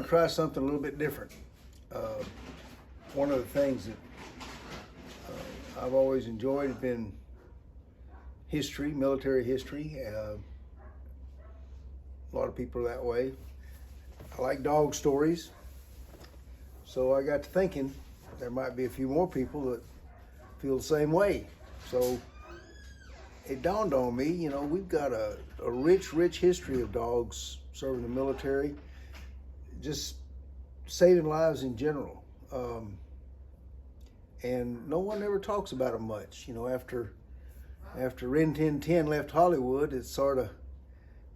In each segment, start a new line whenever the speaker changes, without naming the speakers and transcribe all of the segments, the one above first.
to try something a little bit different. One of the things that I've always enjoyed has been history, military history. A lot of people are that way. I like dog stories. So I got to thinking there might be a few more people that feel the same way. So it dawned on me, you know, we've got a rich history of dogs serving the military, just saving lives in general. And no one ever talks about them much. You know, after Ren 1010 left Hollywood, it's sort of,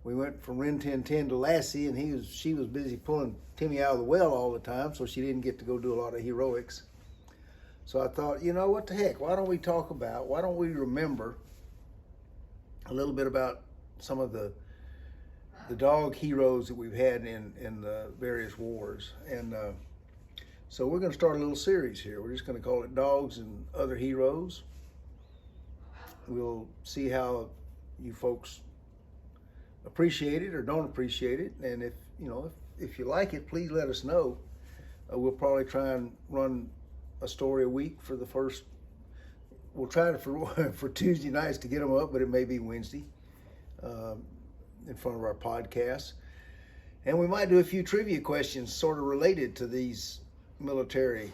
we went from Ren 1010 to Lassie, and she was busy pulling Timmy out of the well all the time, so she didn't get to go do a lot of heroics. So I thought, you know, what the heck, why don't we remember a little bit about some of the dog heroes that we've had in the various wars. And so we're going to start a little series here. We're just going to call it Dogs and Other Heroes. We'll see how you folks appreciate it or don't appreciate it. And if you like it, please let us know. We'll probably try and run a story a week for the first. We'll try for Tuesday nights to get them up, but it may be Wednesday in front of our podcast. And we might do a few trivia questions sort of related to these military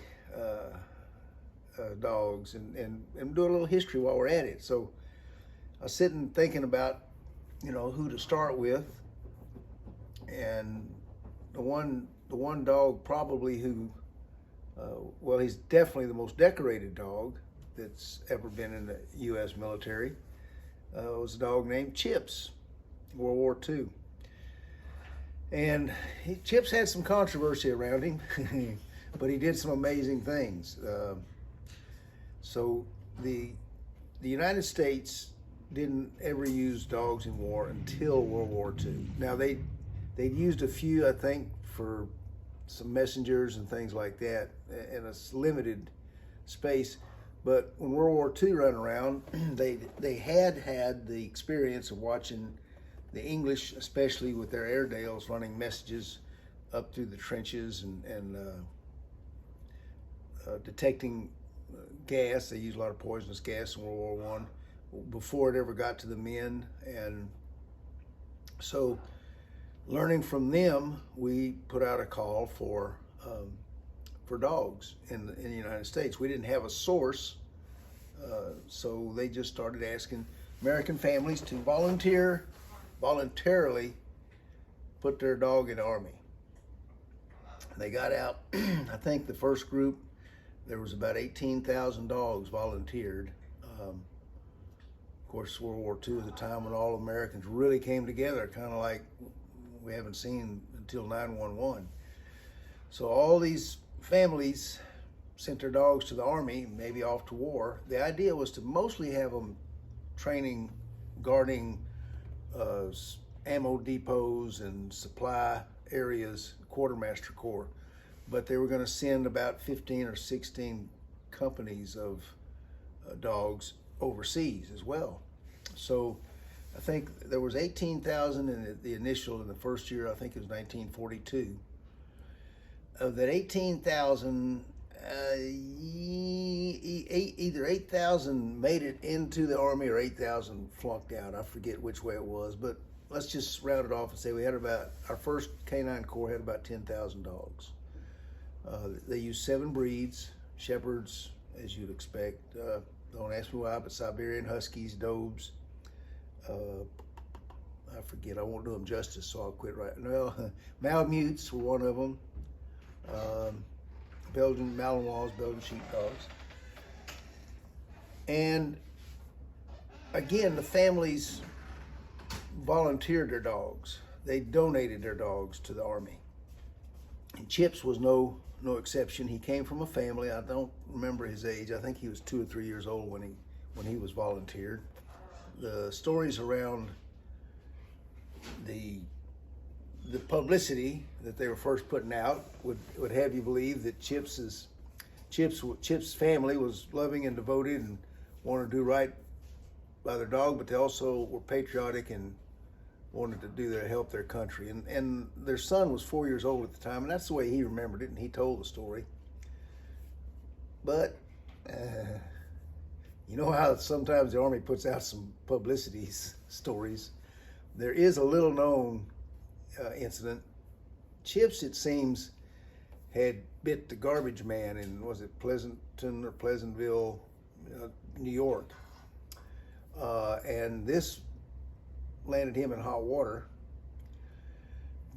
dogs and do a little history while we're at it. So I was sitting thinking about, you know, who to start with. And the one dog probably who, well, he's definitely the most decorated dog that's ever been in the U.S. military, was a dog named Chips, World War II. And Chips had some controversy around him, but he did some amazing things. So the United States didn't ever use dogs in war until World War II. Now they'd used a few, I think, for some messengers and things like that in a limited space. But when World War II ran around, they had the experience of watching the English, especially with their Airedales, running messages up through the trenches and detecting gas. They used a lot of poisonous gas in World War I before it ever got to the men. And so learning from them, we put out a call for dogs in the United States. We didn't have a source, so they just started asking American families to voluntarily put their dog in the Army. They got out, I think the first group, there was about 18,000 dogs volunteered. Of course, World War II is a time when all Americans really came together, kind of like we haven't seen until 9/11. So all these families sent their dogs to the Army, maybe off to war. The idea was to mostly have them training, guarding ammo depots and supply areas, quartermaster corps. But they were going to send about 15 or 16 companies of dogs overseas as well. So I think there was 18,000 in the initial, in the first year, I think it was 1942. Of that 18,000, either 8,000 made it into the Army or 8,000 flunked out. I forget which way it was, but let's just round it off and say we had about, our first Canine Corps had about 10,000 dogs. They used 7 breeds, shepherds, as you'd expect. Don't ask me why, but Siberian Huskies, Dobes. I forget, I won't do them justice, so I'll quit right now. Malamutes were one of them. Belgian Malinois, Belgian sheepdogs. And again, the families volunteered their dogs. They donated their dogs to the Army. And Chips was no exception. He came from a family. I don't remember his age. I think he was 2 or 3 years old when he was volunteered. The stories around the publicity that they were first putting out would have you believe that Chip's family was loving and devoted and wanted to do right by their dog, but they also were patriotic and wanted to do their help their country, and their son was 4 years old at the time, and that's the way he remembered it, and he told the story. But you know how sometimes the Army puts out some publicity stories. There is a little known incident. Chips, it seems, had bit the garbage man in, was it Pleasanton or Pleasantville, New York, and this landed him in hot water.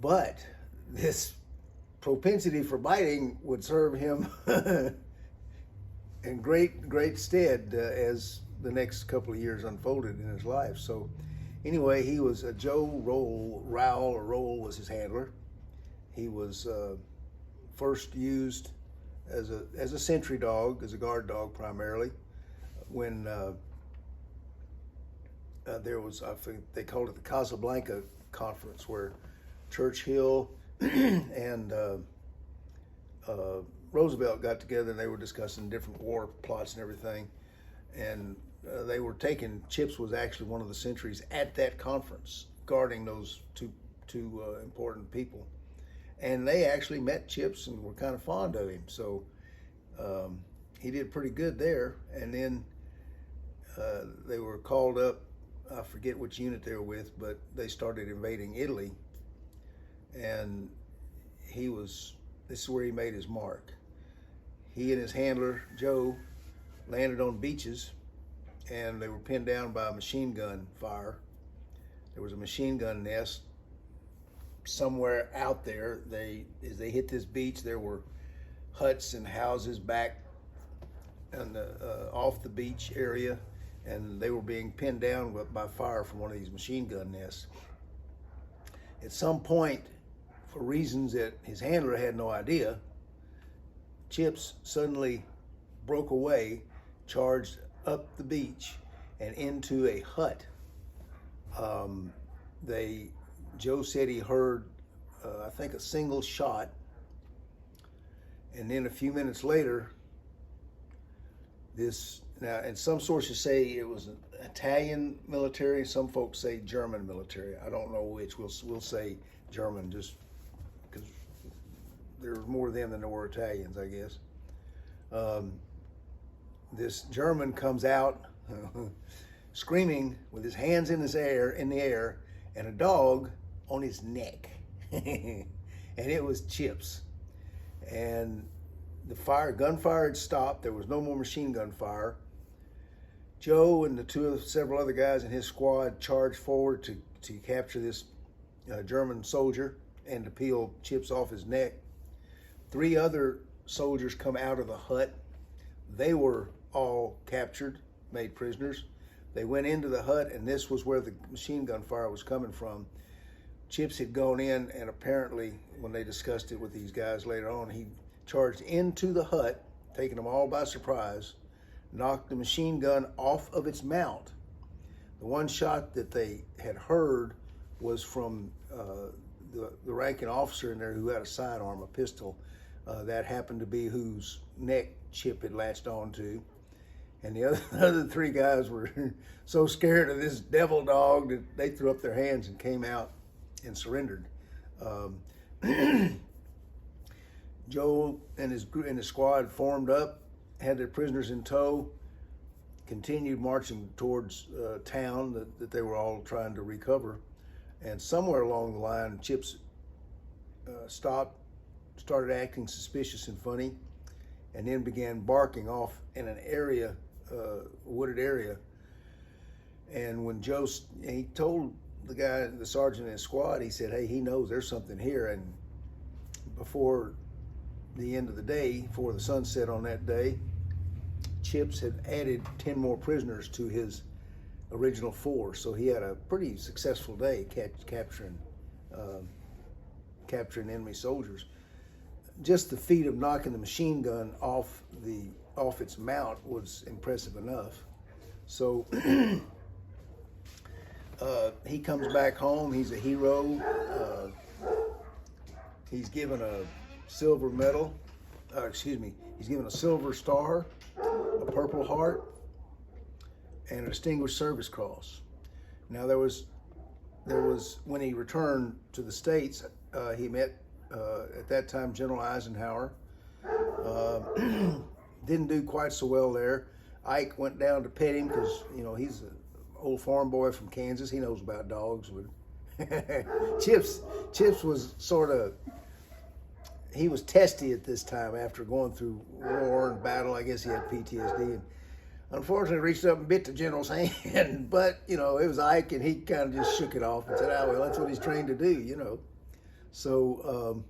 But this propensity for biting would serve him in great stead as the next couple of years unfolded in his life. So anyway, he was a Joe Rowell was his handler. He was first used as a sentry dog, as a guard dog primarily, when there was, I think they called it the Casablanca Conference, where Churchill and Roosevelt got together, and they were discussing different war plots and everything. And they were taking, Chips was actually one of the sentries at that conference, guarding those two important people. And they actually met Chips and were kind of fond of him. So he did pretty good there. And then they were called up, I forget which unit they were with, but they started invading Italy. And this is where he made his mark. He and his handler, Joe, landed on beaches, and they were pinned down by a machine gun fire. There was a machine gun nest somewhere out there. As they hit this beach, there were huts and houses back and off the beach area, and they were being pinned down by fire from one of these machine gun nests. At some point, for reasons that his handler had no idea, Chips suddenly broke away, charged up the beach and into a hut. Joe said he heard, I think, a single shot, and then a few minutes later, and some sources say it was an Italian military, some folks say German military. I don't know which. We'll say German, just because there were more of them than there were Italians, I guess. This German comes out screaming with his hands in the air, and a dog on his neck, and it was Chips. And the gunfire had stopped. There was no more machine gun fire. Joe and several other guys in his squad charged forward to capture this German soldier and to peel Chips off his neck. 3 other soldiers come out of the hut. They were all captured, made prisoners. They went into the hut, and this was where the machine gun fire was coming from. Chips had gone in, and apparently, when they discussed it with these guys later on, he charged into the hut, taking them all by surprise, knocked the machine gun off of its mount. The one shot that they had heard was from the ranking officer in there who had a sidearm, a pistol. That happened to be whose neck Chip had latched onto. And the other 3 guys were so scared of this devil dog that they threw up their hands and came out and surrendered. Joe and his squad formed up, had their prisoners in tow, continued marching towards town that they were all trying to recover. And somewhere along the line, Chips stopped, started acting suspicious and funny, and then began barking off in an area, wooded area. And when he told the sergeant in his squad, he said, hey, he knows there's something here. And before the end of the day, before the sunset on that day, Chips had added 10 more prisoners to his original 4. So he had a pretty successful day capturing enemy soldiers. Just the feat of knocking the machine gun off its mount was impressive enough. So he comes back home. He's a hero. He's given a silver medal. He's given a Silver Star, a Purple Heart, and a Distinguished Service Cross. Now there was there was, when he returned to the States, he met, at that time, General Eisenhower. Didn't do quite so well there. Ike went down to pet him because, you know, he's an old farm boy from Kansas. He knows about dogs. Chips was sort of, he was testy at this time after going through war and battle. I guess he had PTSD. And unfortunately, reached up and bit the general's hand. But, you know, it was Ike, and he kind of just shook it off and said, oh, well, that's what he's trained to do, you know. So,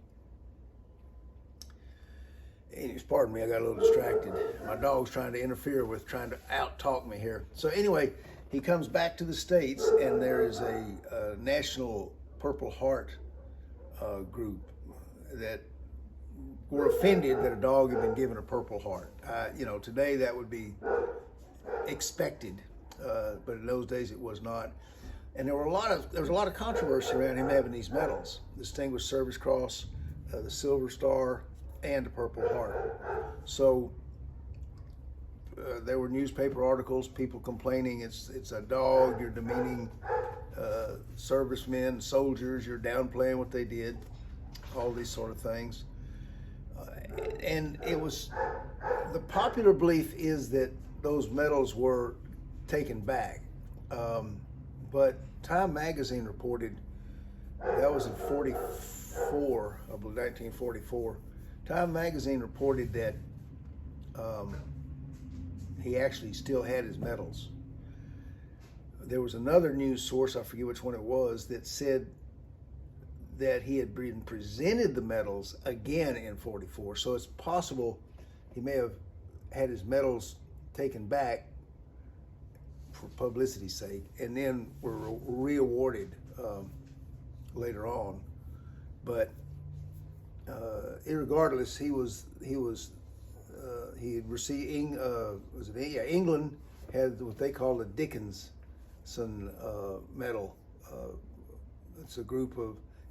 pardon me, I got a little distracted. My dog's trying to interfere with trying to out-talk me here. So anyway, he comes back to the States, and there is a National Purple Heart group that were offended that a dog had been given a Purple Heart. You know, today that would be expected, but in those days it was not. And there was a lot of controversy around him having these medals: Distinguished Service Cross, the Silver Star, and the Purple Heart. So there were newspaper articles, people complaining it's a dog, you're demeaning servicemen, soldiers, you're downplaying what they did, all these sort of things. And it was, the popular belief is that those medals were taken back. But Time magazine reported, that was in 44, I believe 1944, Time magazine reported that he actually still had his medals. There was another news source, I forget which one it was, that said that he had been presented the medals again in 44. So it's possible he may have had his medals taken back for publicity's sake, and then were re-awarded later on. But irregardless, he had received, England had what they call the Dickinson medal.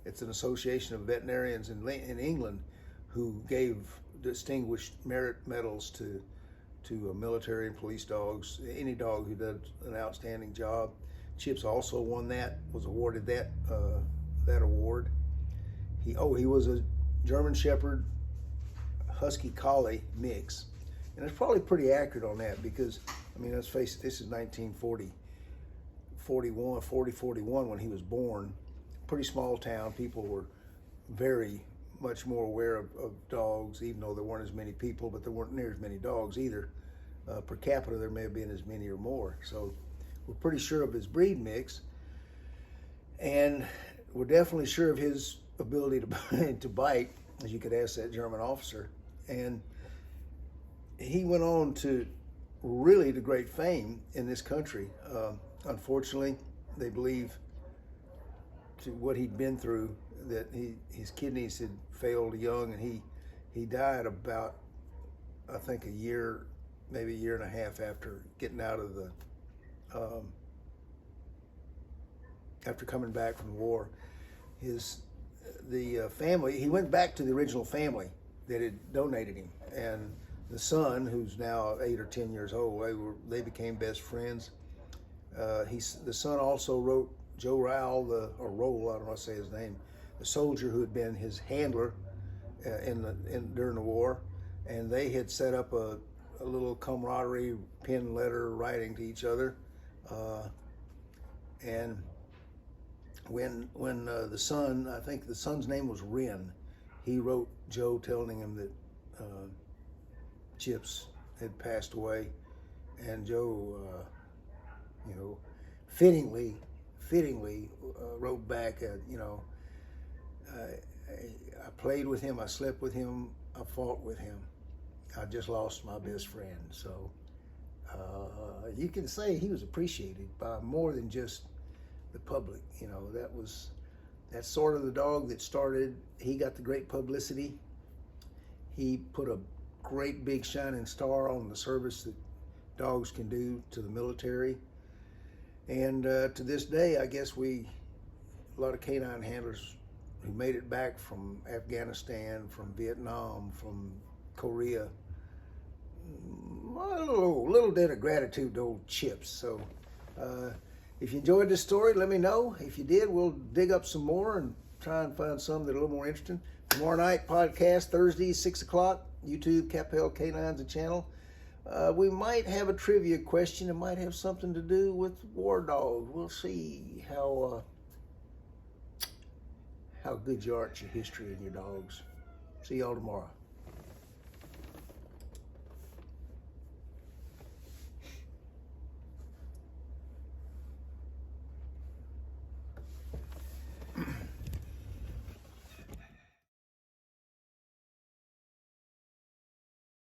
It's an association of veterinarians in England who gave distinguished merit medals to military and police dogs, any dog who did an outstanding job. Chips also won that, was awarded that award. He was a German Shepherd Husky Collie mix, and it's probably pretty accurate on that because, I mean, let's face it, this is 1941 when he was born. Pretty small town. People were very much more aware of dogs, even though there weren't as many people, but there weren't near as many dogs either. Per capita, there may have been as many or more. So we're pretty sure of his breed mix, and we're definitely sure of his ability to bite, as you could ask that German officer. And he went on to really to great fame in this country. Unfortunately, they believe, to what he'd been through, that his kidneys had failed young, and he died about, I think, a year, maybe a year and a half after getting out of the after coming back from the war. The family, he went back to the original family that had donated him, and the son, who's now 8 or 10 years old, they became best friends. The son also wrote Joe Rowell, Roll, I don't know how to say his name, the soldier who had been his handler during the war, and they had set up a little camaraderie, pen letter writing to each other. And when the son, I think the son's name was Wren, he wrote Joe telling him that Chips had passed away, and Joe, fittingly wrote back, I played with him, I slept with him, I fought with him. I just lost my best friend. So you can say he was appreciated by more than just the public. That's sort of the dog that started. He got the great publicity. He put a great big shining star on the service that dogs can do to the military. And to this day, I guess a lot of canine handlers who made it back from Afghanistan, from Vietnam, from Korea, a little debt of gratitude to old Chips. So If you enjoyed this story, let me know. If you did, we'll dig up some more and try and find some that are a little more interesting. Tomorrow night podcast, Thursday, 6 o'clock, YouTube, Capel K9's a channel. We might have a trivia question. It might have something to do with war dogs. We'll see how good you are at your history and your dogs. See y'all tomorrow.